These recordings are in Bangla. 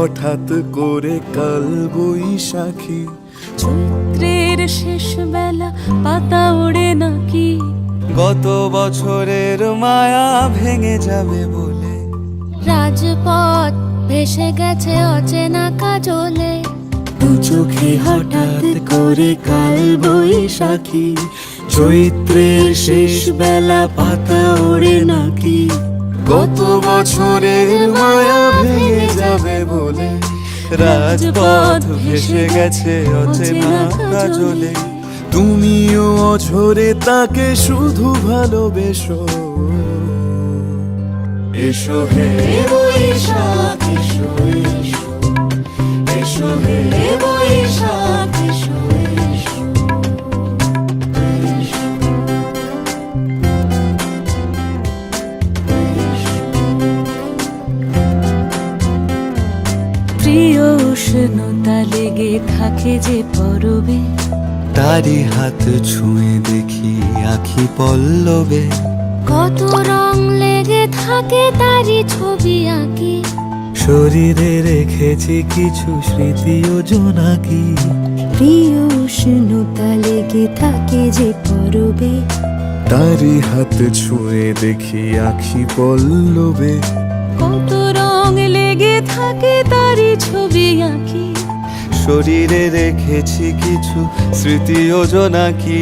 হঠাৎ করে কাল বৈশাখী। চৈত্রের শেষ বেলা পাতা ওড়ে নাকি, গত বছরের মায়া ভেঙে যাবে বলে। রাজপথ ভেসে গেছে অচেনা কাজলে, দু চোখে হঠাৎ করে কাল বৈশাখী। চৈত্রের শেষ বেলা পাতা ওড়ে নাকি, গত বছরের মায়া ভেঙে যাবে বলে। রাজপথ ভেসে গেছে অচেনা কাজলে, তুমিও অঝরে তাকে শুধু ভালোবেসো। এসো হে বৈশাখ এসো এসো, এসো হে বৈশাখ এসো এসো, এসো। প্রিয় উষ্ণতা লেগে থাকে যে পরবে, তারি হাত ছুঁয়ে দেখি আখি পল্লবে। কত রং লেগে থাকে তারই ছবি আঁকি, শরীরে রেখেছি কিছু স্মৃতি ও জোনাকি। প্রিয় উষ্ণতা লেগে থাকে যে পরবে, তারি হাত ছুঁয়ে দেখি আখি পল্লবে। কত রং লেগে থাকে তারই ছবি আঁকি, শরীরে রেখেছি কিছু স্মৃতি ও জোনাকি।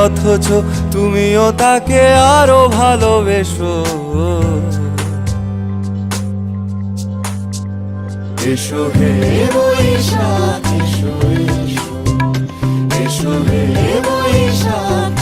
অথচ তুমিও তাকে আরো ভালোবেসো। এসো হে বৈশাখ এসো এসো, এসো হে বৈশাখ